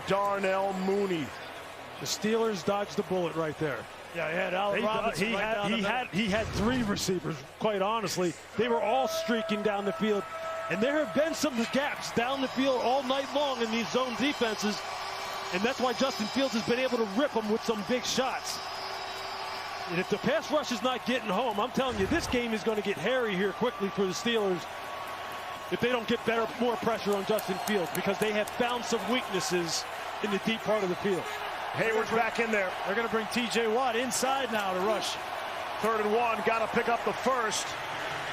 Darnell Mooney. The Steelers dodged the bullet right there. Yeah, he had Allen Robinson he had three receivers, quite honestly. They were all streaking down the field. And there have been some gaps down the field all night long in these zone defenses. And that's why Justin Fields has been able to rip them with some big shots. And if the pass rush is not getting home, I'm telling you, this game is going to get hairy here quickly for the Steelers if they don't get more pressure on Justin Fields, because they have found some weaknesses in the deep part of the field. Hayward's back in there. They're going to bring T.J. Watt inside now to rush. 3rd and 1, got to pick up the first.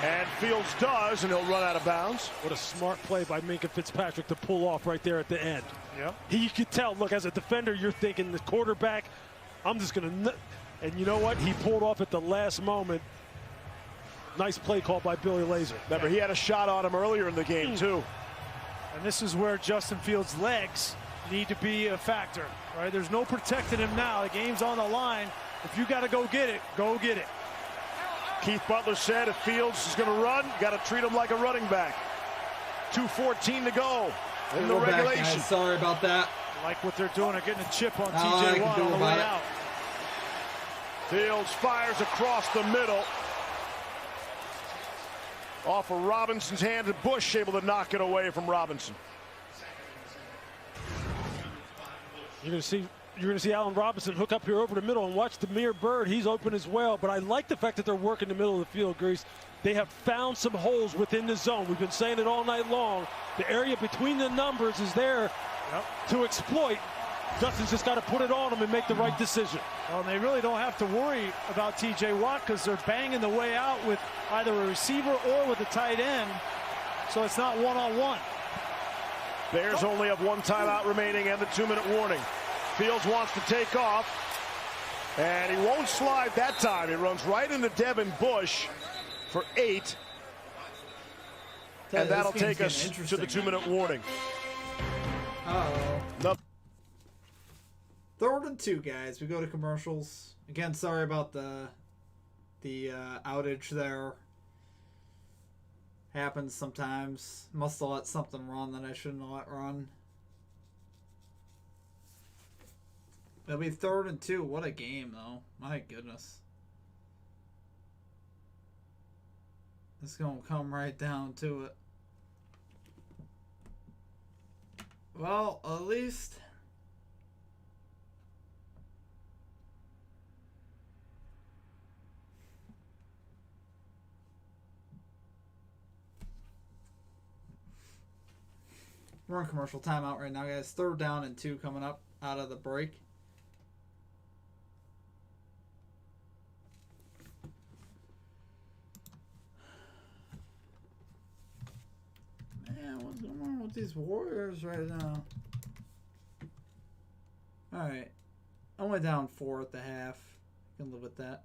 And Fields does, and he'll run out of bounds. What a smart play by Minkah Fitzpatrick to pull off right there at the end. Yep. You could tell, look, as a defender, you're thinking the quarterback, I'm just going to... And you know what? He pulled off at the last moment. Nice play call by Billy Lazor. Remember, he had a shot on him earlier in the game, too. And this is where Justin Fields' legs need to be a factor, right? There's no protecting him now. The game's on the line. If you got to go get it, go get it. Keith Butler said if Fields is going to run, you got to treat him like a running back. 2:14 to go in the regulation. Back, sorry about that. Like what they're doing. They're getting a chip on T.J. Watt on the way out. Fields fires across the middle. Off of Robinson's hand, and Bush able to knock it away from Robinson. You're going to see Allen Robinson hook up here over the middle, and watch Damiere Byrd. He's open as well. But I like the fact that they're working the middle of the field, Grease. They have found some holes within the zone. We've been saying it all night long. The area between the numbers is there to exploit. Justin's just got to put it on them and make the right decision. Well, they really don't have to worry about T.J. Watt because they're banging the way out with either a receiver or with a tight end. So it's not one-on-one. Bears only have 1 timeout remaining and the 2-minute warning. Fields wants to take off, and he won't slide that time. He runs right into Devin Bush for 8. And that'll take us to the 2-minute warning. Uh-oh. 3rd and 2, guys. We go to commercials. Again, sorry about the outage there. Happens sometimes. Must have let something run that I shouldn't have let run. It'll be 3rd and 2. What a game, though. My goodness. It's going to come right down to it. Well, at least... We're in commercial timeout right now, guys. 3rd down and 2 coming up out of the break. Man, what's going on with these Warriors right now? Alright. Only down 4 at the half. Can live with that.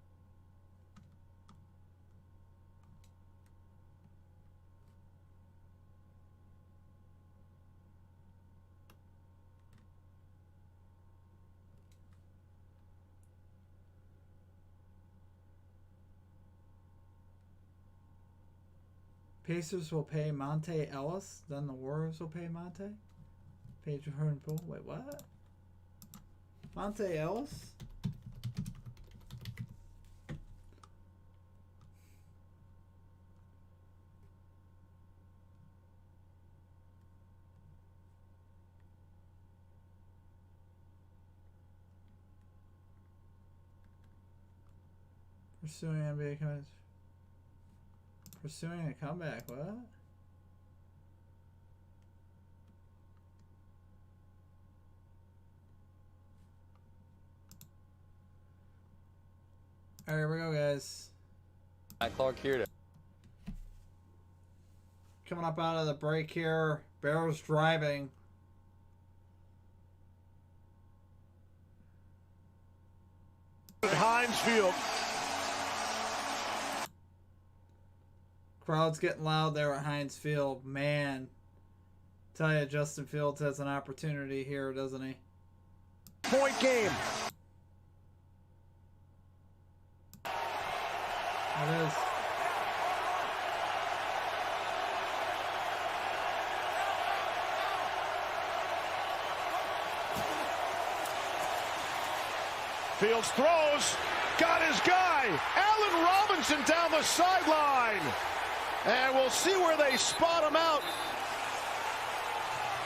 Pacers will pay Monte Ellis, then the Warriors will pay Monte? Page Hearn Pool. Wait, what? Monte Ellis? Pursuing NBA commits. Pursuing a comeback, what? Alright, here we go, guys. Clark here. Coming up out of the break here. Bears driving. Heinz Field. Crowd's getting loud there at Heinz Field. Man, tell you, Justin Fields has an opportunity here, doesn't he? Point game. It is. Fields throws, got his guy. Allen Robinson down the sideline. And we'll see where they spot him out.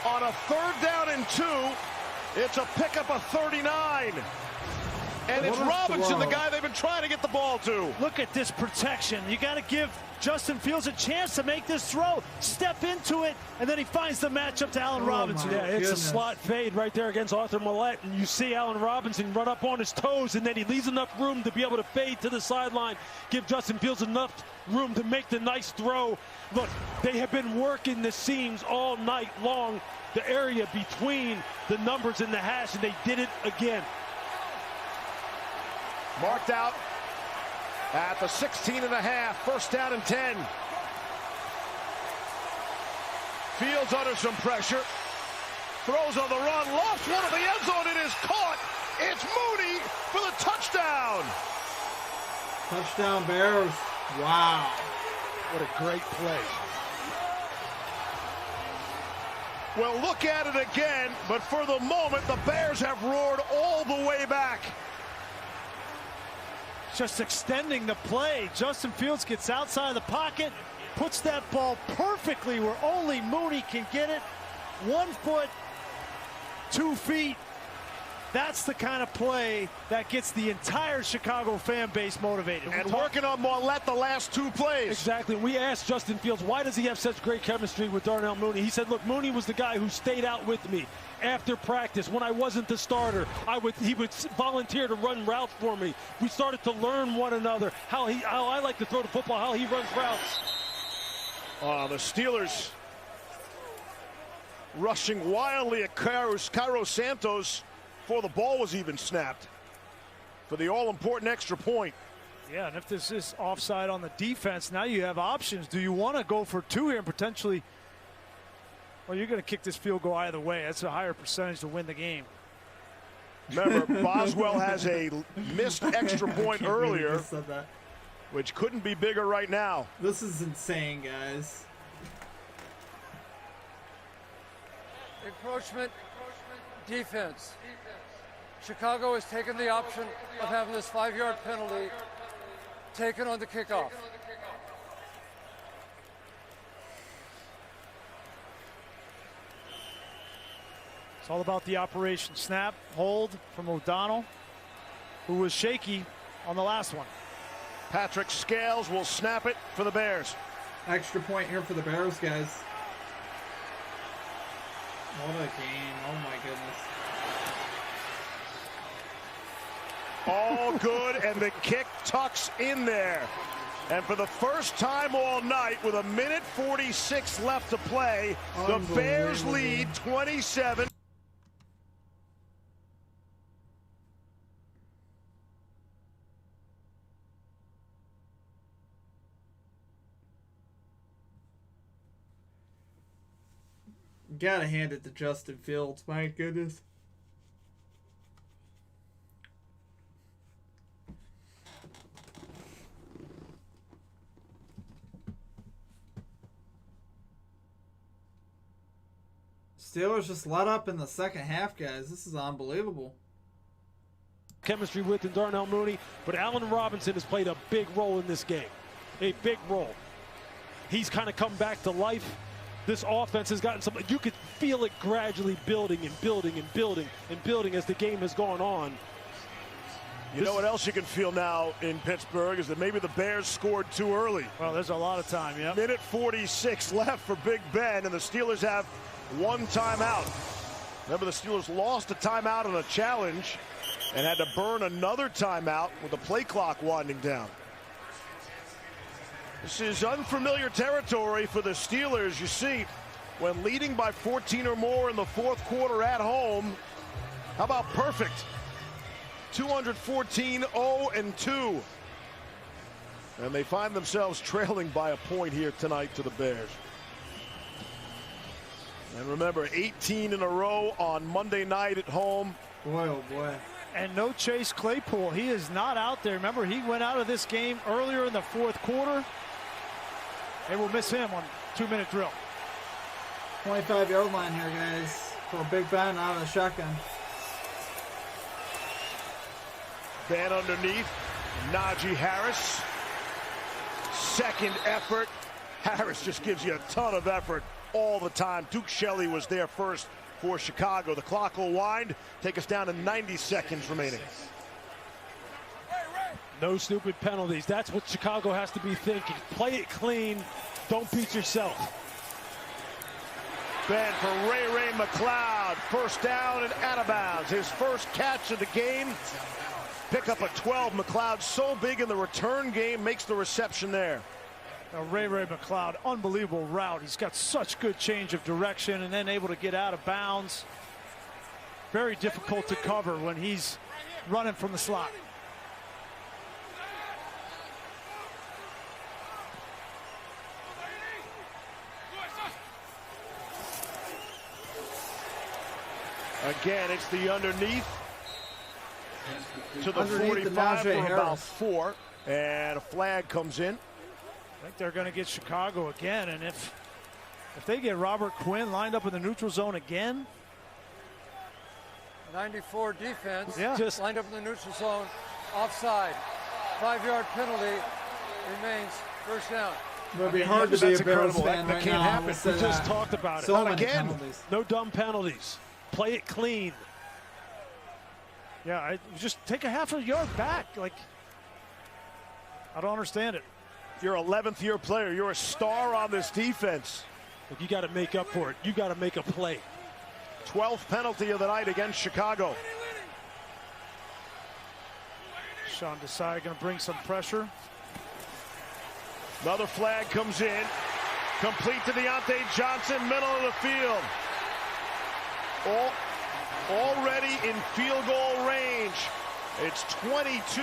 On a 3rd down and 2, it's a pickup of 39. And it's Robinson, the guy they've been trying to get the ball to. Look at this protection. You got to give Justin Fields a chance to make this throw. Step into it, and then he finds the matchup to Allen Robinson. Yeah, it's a slot fade right there against Arthur Millette, and you see Allen Robinson run up on his toes, and then he leaves enough room to be able to fade to the sideline, give Justin Fields enough room to make the nice throw. Look, they have been working the seams all night long, the area between the numbers and the hash, and they did it again. Marked out at the 16 and a half, 1st down and 10. Fields under some pressure. Throws on the run, lofts one of the end zone. It is caught. It's Mooney for the touchdown. Touchdown Bears. Wow. What a great play. Well, look at it again, but for the moment, the Bears have roared all the way back. Just extending the play. Justin Fields gets outside of the pocket, puts that ball perfectly where only Mooney can get it. 1 foot, 2 feet. That's the kind of play that gets the entire Chicago fan base motivated. And working on Mollett the last 2 plays. Exactly. We asked Justin Fields, why does he have such great chemistry with Darnell Mooney? He said, look, Mooney was the guy who stayed out with me after practice when I wasn't the starter. He would volunteer to run routes for me. We started to learn one another, how I like to throw the football, how he runs routes. The Steelers rushing wildly at Cairo Santos before the ball was even snapped for the all-important extra point. Yeah, and if this is offside on the defense, now you have options. Do you want to go for 2 here and potentially, well, you're going to kick this field goal either way. That's a higher percentage to win the game. Remember, Boswell has a missed extra point earlier, which couldn't be bigger right now. This is insane, guys. Encroachment, defense. Chicago has taken the option of having this 5-yard penalty taken on the kickoff. It's all about the operation. Snap, hold from O'Donnell, who was shaky on the last one. Patrick Scales will snap it for the Bears. Extra point here for the Bears, guys. What a game. Oh, my goodness. All good, and the kick tucks in there. And for the first time all night, with 1:46 left to play, the Bears lead 27. Gotta hand it to Justin Fields. My goodness. Steelers just let up in the second half, guys. This is unbelievable. Chemistry with Darnell Mooney, but Allen Robinson has played a big role in this game. A big role. He's kind of come back to life. This offense has gotten some, you could feel it gradually building and building and building and building as the game has gone on. You know what else you can feel now in Pittsburgh is that maybe the Bears scored too early. Well, there's a lot of time, yeah. 1:46 left for Big Ben, and the Steelers have 1 timeout. Remember, the Steelers lost a timeout on a challenge and had to burn another timeout with the play clock winding down. This is unfamiliar territory for the Steelers. You see, when leading by 14 or more in the 4th quarter at home, how about perfect? 214-0-2. And they find themselves trailing by a point here tonight to the Bears. And remember, 18 in a row on Monday night at home. Boy, oh boy. And no Chase Claypool. He is not out there. Remember, he went out of this game earlier in the 4th quarter. They will miss him on 2-minute drill. 25-yard line here, guys. For Big Ben out of the shotgun. Ben underneath. Najee Harris. Second effort. Harris just gives you a ton of effort all the time. Duke Shelley was there first for Chicago. The clock will wind. Take us down to 90 seconds remaining. No stupid penalties. That's what Chicago has to be thinking. Play it clean. Don't beat yourself. Ben for Ray McLeod. First down and out of bounds. His first catch of the game. Pick up a 12. McLeod so big in the return game, makes the reception there. Now, Ray McLeod, unbelievable route. He's got such good change of direction and then able to get out of bounds. Very difficult to cover when he's running from the slot. Again, it's the underneath to the Underneath 45 the for about 4, and a flag comes in. I think they're going to get Chicago again, and if they get Robert Quinn lined up in the neutral zone again. 94 defense, Just lined up in the neutral zone, offside. 5-yard penalty, remains first down. It would be hard to be a That's Bears incredible. fan That right can't now. happen. with We that. just talked about it. So Not many again. penalties. No dumb penalties. Play it clean. Yeah, just take a half a yard back. Like, I don't understand it. You're an 11th-year player. You're a star on this defense. Look, you got to make up for it. You got to make a play. 12th penalty of the night against Chicago. Sean Desai going to bring some pressure. Another flag comes in. Complete to Deontay Johnson, middle of the field. Already in field goal range. It's 22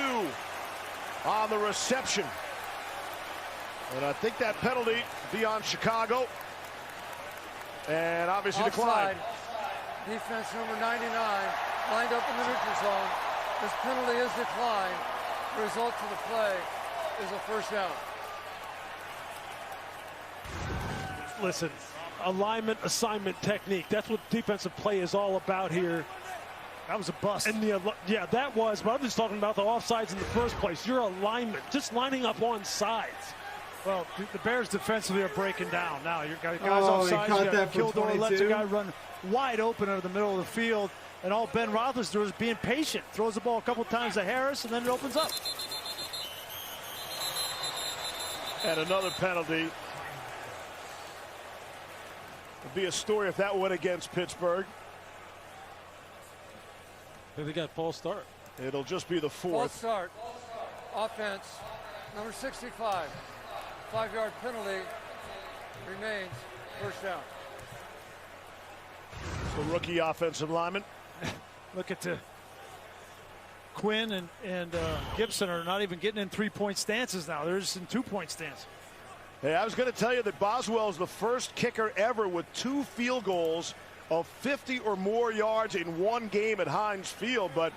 on the reception. And I think that penalty be on Chicago. And obviously Offside. declined. Defense number 99, lined up in the neutral zone. This penalty is declined. The result of the play is a first down. Listen, alignment, assignment, technique. That's what defensive play is all about here. That was a bust. And yeah, that was, but I'm just talking about the offsides in the first place. Your alignment, just lining up on sides. Well, the Bears defensively are breaking down now. You got guys Oh, he offside. caught You that got for Kildor lets a 22. guy run wide open over the middle of the field, and all Ben Roethlisberger is being patient. Throws the ball a couple times to Harris, and then it opens up. And another penalty. It'd be a story if that went against Pittsburgh. They got false start. It'll just be the False 4th. start. Offense, number 65. 5-yard penalty, remains first down. The rookie offensive lineman. Look at Quinn and Gibson are not even getting in 3-point stances now. They're just in 2-point stance. Hey, I was going to tell you that Boswell is the first kicker ever with 2 field goals of 50 or more yards in one game at Heinz Field. But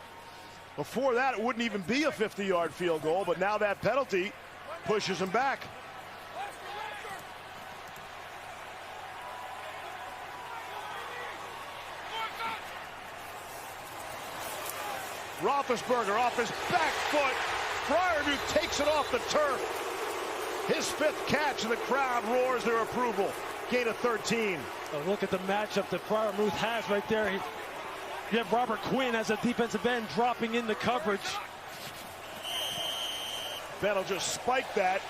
before that, it wouldn't even be a 50-yard field goal. But now that penalty pushes him back. Roethlisberger off his back foot. Freiermuth takes it off the turf. His 5th catch, and the crowd roars their approval. Gain of 13. Oh, look at the matchup that Freiermuth has right there. You have Robert Quinn as a defensive end dropping into coverage. Ben will just spike that.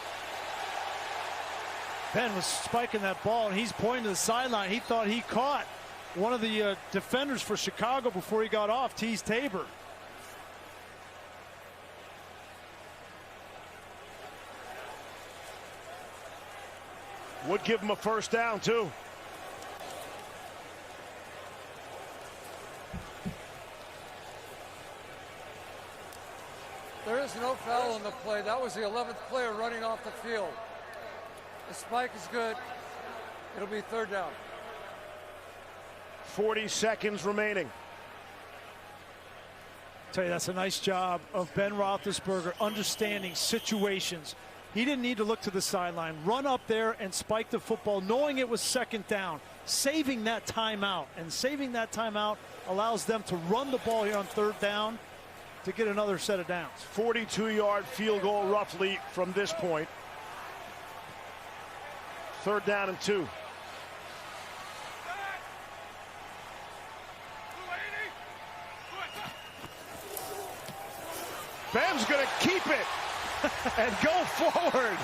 Ben was spiking that ball, and he's pointing to the sideline. He thought he caught one of the defenders for Chicago before he got off, Tease Tabor. Would give him a first down, too. There is no foul on the play. That was the 11th player running off the field. The spike is good. It'll be third down. 40 seconds remaining. Tell you, that's a nice job of Ben Roethlisberger understanding situations. He didn't need to look to the sideline, run up there and spike the football, knowing it was second down, saving that timeout. And saving that timeout allows them to run the ball here on third down to get another set of downs. 42-yard field goal roughly from this point. 3rd down and 2. Ben's going to keep it and go forward.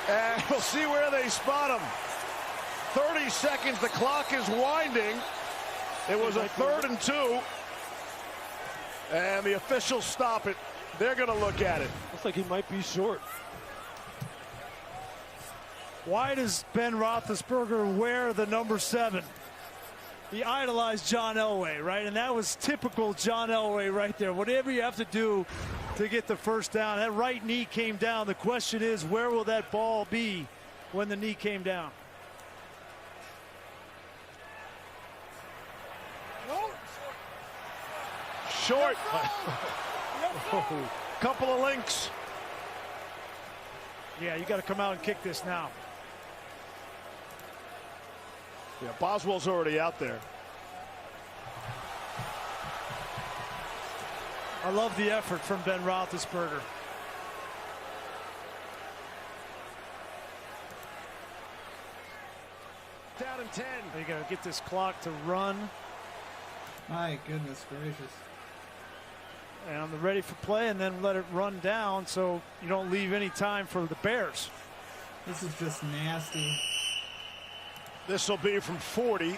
And we'll see where they spot him. 30 seconds, the clock is winding. It was a 3rd and 2. And the officials stop it. They're going to look at it. Looks like he might be short. Why does Ben Roethlisberger wear the number 7? He idolized John Elway, right? And that was typical John Elway right there. Whatever you have to do to get the first down. That right knee came down. The question is, where will that ball be when the knee came down? Short. Couple of links. Yeah, you got to come out and kick this now. Yeah, Boswell's already out there. I love the effort from Ben Roethlisberger. Down and 10. They got to get this clock to run. My goodness gracious. And I'm ready for play, and then let it run down so you don't leave any time for the Bears. This is just nasty. This will be from 40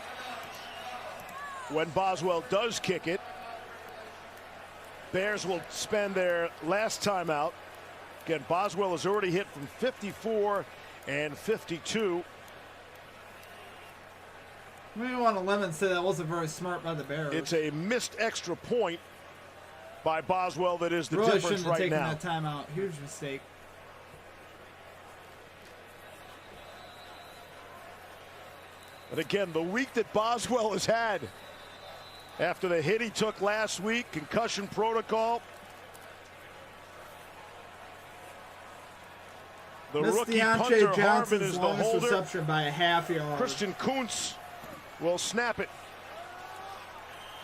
when Boswell does kick it. Bears will spend their last timeout. Again, Boswell has already hit from 54 and 52. We don't want to lemon say that wasn't very smart by the Bears. It's a missed extra point by Boswell that is the really difference shouldn't have right taken now. that timeout. Huge mistake. But again, the week that Boswell has had after the hit he took last week, concussion protocol. The Missed rookie Deontay punter Harbin Johnson's is the longest holder. reception by a half yard. Christian Kuntz will snap it.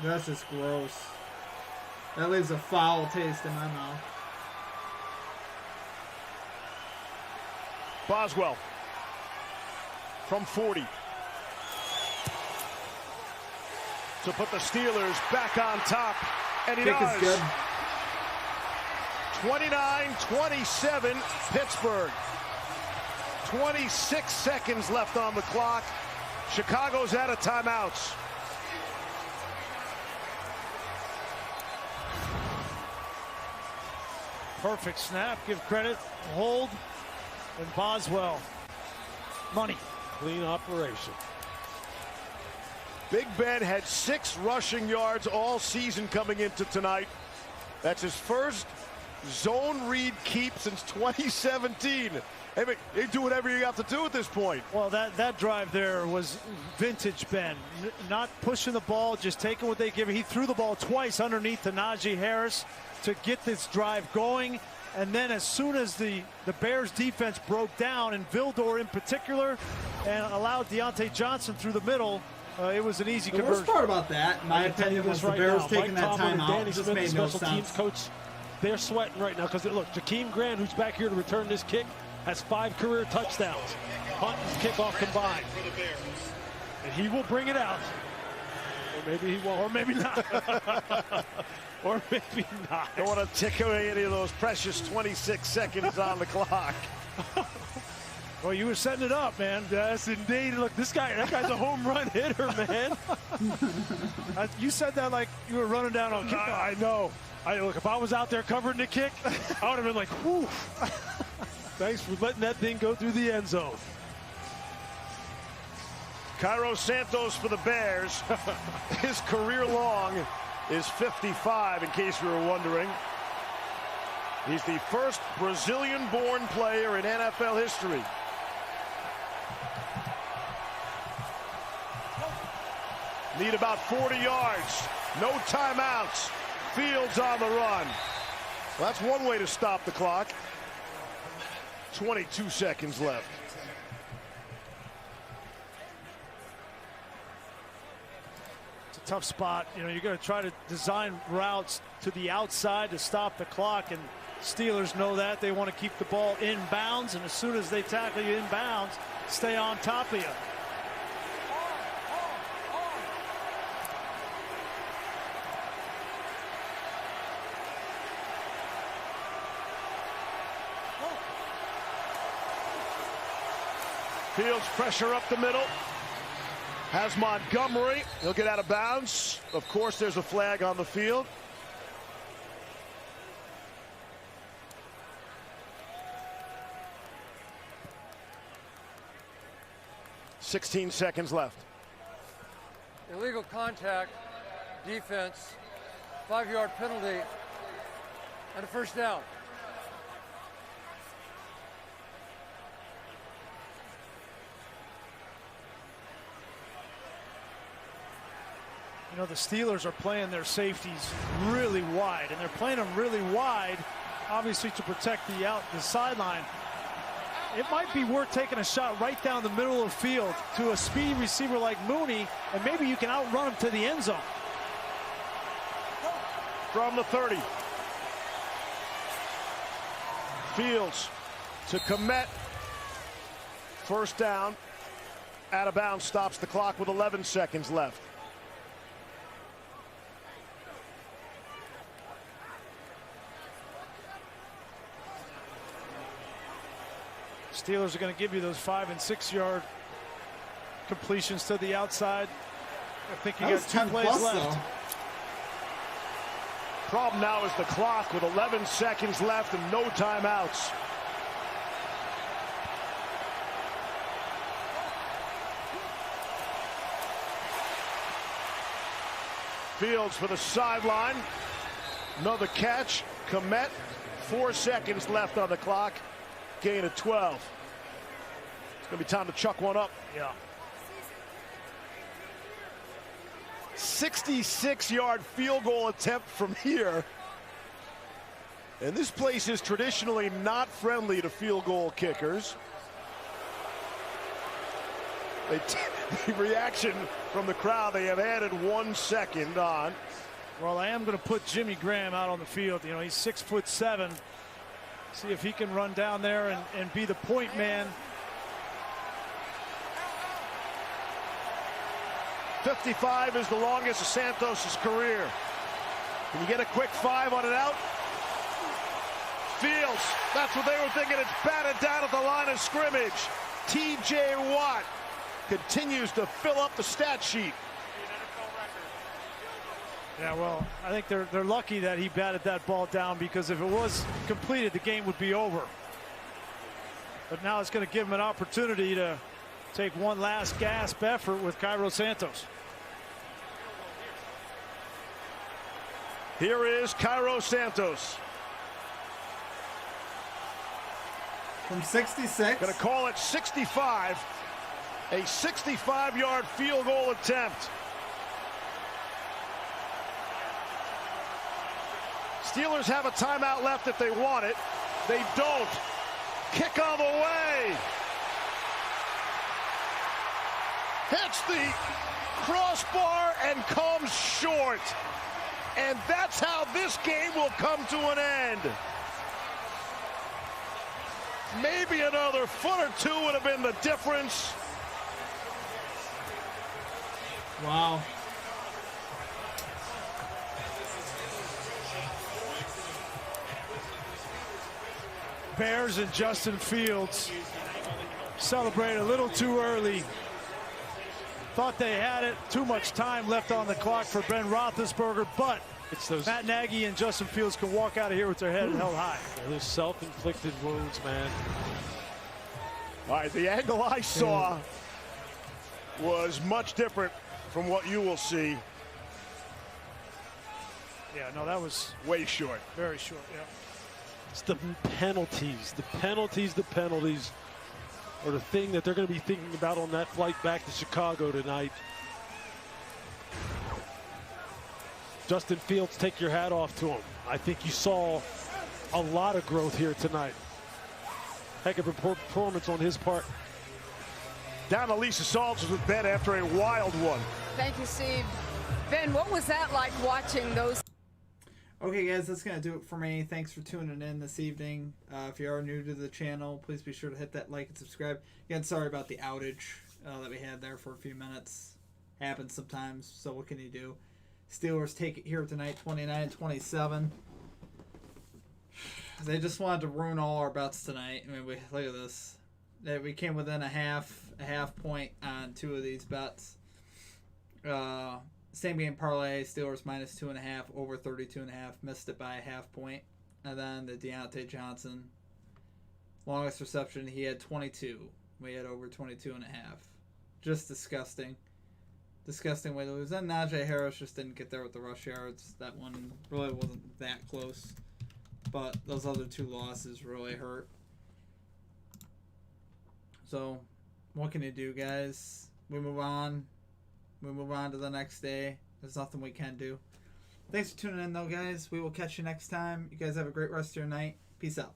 That's just gross. That leaves a foul taste in my mouth. Boswell from 40 to put the Steelers back on top, and he Kick does. is good. 29-27 Pittsburgh. 26 seconds left on the clock. Chicago's out of timeouts. Perfect snap. Give credit. Hold. And Boswell. Money. Clean operation. Big Ben had 6 rushing yards all season coming into tonight. That's his first zone read keep since 2017. Hey, they do whatever you have to do at this point. Well, that drive there was vintage Ben. Not pushing the ball, just taking what they give him. He threw the ball twice underneath to Najee Harris to get this drive going. And then as soon as the Bears defense broke down, and Vildor in particular, and allowed Deontay Johnson through the middle, it was an easy The conversion. worst part about that, in my opinion, was the Bears taking that time out. It just made no special teams sense. coach, they're sweating right now because look, Jakeem Grant, who's back here to return this kick, has 5 career touchdowns, punt and kickoff combined, and he will bring it out. Or maybe he won't, or maybe not. Or maybe not. Don't want to take away any of those precious 26 seconds on the clock. Well, you were setting it up, man. Yes, indeed. Look, that guy's a home run hitter, man. You said that like you were running down on kickoff. I know. Look, if I was out there covering the kick, I would have been like, whew. Thanks for letting that thing go through the end zone. Cairo Santos for the Bears. His career long is 55, in case you were wondering. He's the first Brazilian-born player in NFL history. Need about 40 yards. No timeouts. Fields on the run. Well, that's one way to stop the clock. 22 seconds left. It's tough spot. You know, you're going to try to design routes to the outside to stop the clock, and Steelers know that. They want to keep the ball in bounds, and as soon as they tackle you in bounds, stay on top of you. Fields pressure up the middle. Has Montgomery. He'll get out of bounds. Of course, there's a flag on the field. .16 seconds left. Illegal contact, defense, 5-yard penalty, and a first down. You know, the Steelers are playing their safeties really wide, and they're playing them really wide, obviously to protect the sideline. It might be worth taking a shot right down the middle of the field to a speedy receiver like Mooney, and maybe you can outrun him to the end zone. From the 30. Fields to Komet. First down. Out of bounds, stops the clock with 11 seconds left. Steelers are going to give you those 5- and 6-yard completions to the outside. I think you got 2 plays left. Though. Problem now is the clock with 11 seconds left and no timeouts. Fields for the sideline. Another catch. Komet. 4 seconds left on the clock. Gain of 12. It's going to be time to chuck one up. Yeah. 66-yard field goal attempt from here. And this place is traditionally not friendly to field goal kickers. The reaction from the crowd, they have added 1 second on. Well, I am going to put Jimmy Graham out on the field. You know, he's 6'7". See if he can run down there and be the point man. 55 is the longest of Santos' career. Can you get a quick 5 on it out? Fields, that's what they were thinking. It's batted down at the line of scrimmage. T.J. Watt continues to fill up the stat sheet. Yeah, well, I think they're lucky that he batted that ball down, because if it was completed, the game would be over. But now it's going to give him an opportunity to take one last gasp effort with Cairo Santos. Here is Cairo Santos. From 66. Going to call it 65. A 65-yard field goal attempt. Steelers have a timeout left if they want it. They don't. Kick on the way. Hits the crossbar and comes short. And that's how this game will come to an end. Maybe another foot or two would have been the difference. Wow. Bears and Justin Fields celebrate a little too early. Thought they had it. Too much time left on the clock for Ben Roethlisberger, but it's those Matt Nagy and Justin Fields can walk out of here with their head held high. Those self-inflicted wounds, man. All right, the angle I saw was much different from what you will see. Yeah, no, that was way short. Very short, yeah. It's the penalties. The penalties are the thing that they're going to be thinking about on that flight back to Chicago tonight. Justin Fields, take your hat off to him. I think you saw a lot of growth here tonight. Heck of a performance on his part. Down to Lisa Salters with Ben after a wild one. Thank you, Steve. Ben, what was that like watching those? Okay, guys, that's going to do it for me. Thanks for tuning in this evening. If you are new to the channel, please be sure to hit that like and subscribe. Again, sorry about the outage that we had there for a few minutes. Happens sometimes, so what can you do? Steelers take it here tonight, 29-27. They just wanted to ruin all our bets tonight. I mean, look at this. We came within a half point on 2 of these bets. Same game parlay, Steelers -2.5, over 32.5, missed it by a half point. And then the Deontay Johnson, longest reception, he had 22. We had over 22.5. Just disgusting. Disgusting way to lose. Then Najee Harris just didn't get there with the rush yards. That one really wasn't that close. But those other 2 losses really hurt. So, what can you do, guys? We move on. We move on to the next day. There's nothing we can do. Thanks for tuning in, though, guys. We will catch you next time. You guys have a great rest of your night. Peace out.